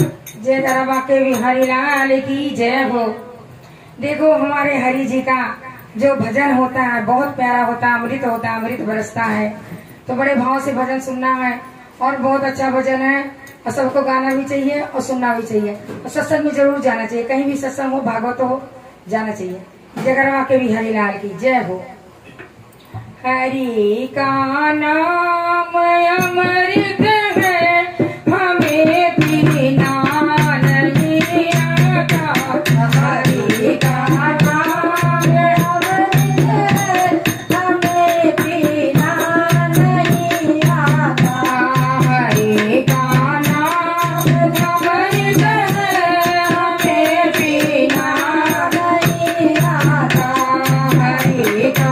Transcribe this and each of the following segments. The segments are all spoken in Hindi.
जय गरबा के भी हरिलाल की जय हो। देखो हमारे हरि जी का जो भजन होता है बहुत प्यारा होता है, अमृत होता है, अमृत बरसता है। तो बड़े भाव से भजन सुनना है और बहुत अच्छा भजन है और सबको गाना भी चाहिए और सुनना भी चाहिए और सत्संग में जरूर जाना चाहिए। कहीं भी सत्संग हो, भागवत हो, जाना चाहिए। जय गरबा के भी हरिलाल की जय हो। हरि का नाम अमृत है, हमें पीना नहीं आता। हरि का नाम अमृत है, हमें पीना नहीं आता। हरि का नाम अमृत है, हमें पीना नहीं आता। हरि का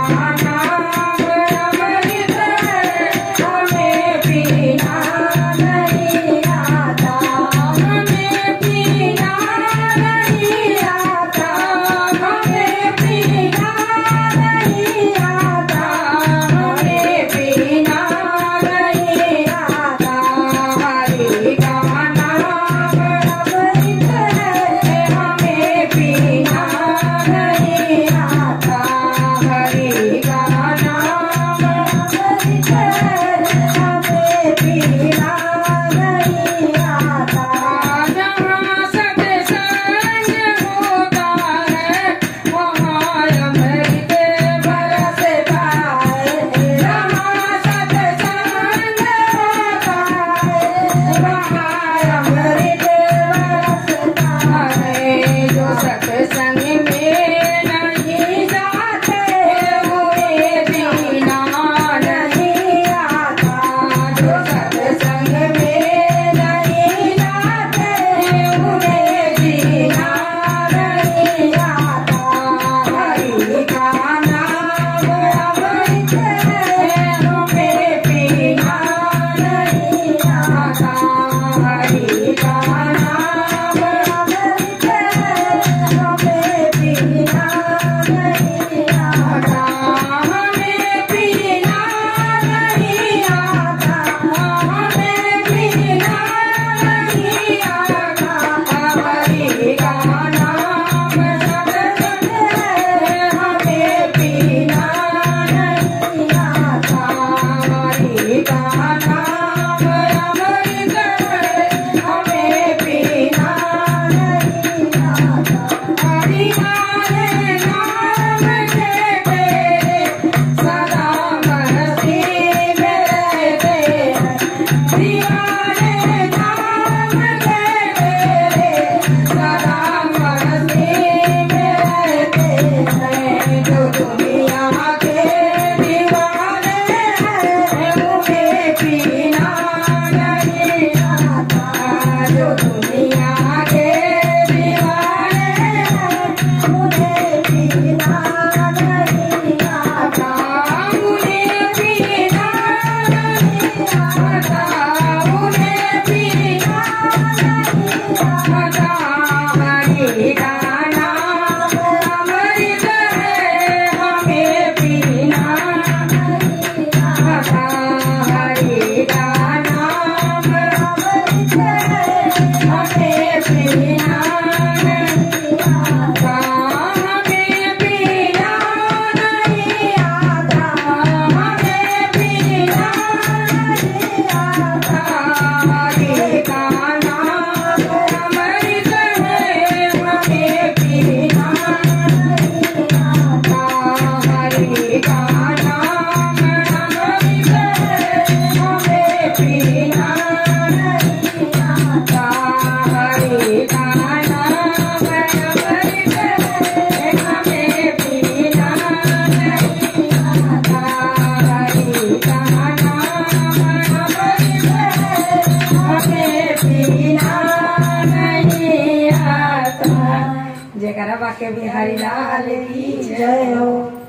जय गरबा के भी हरिलाल की जय हो।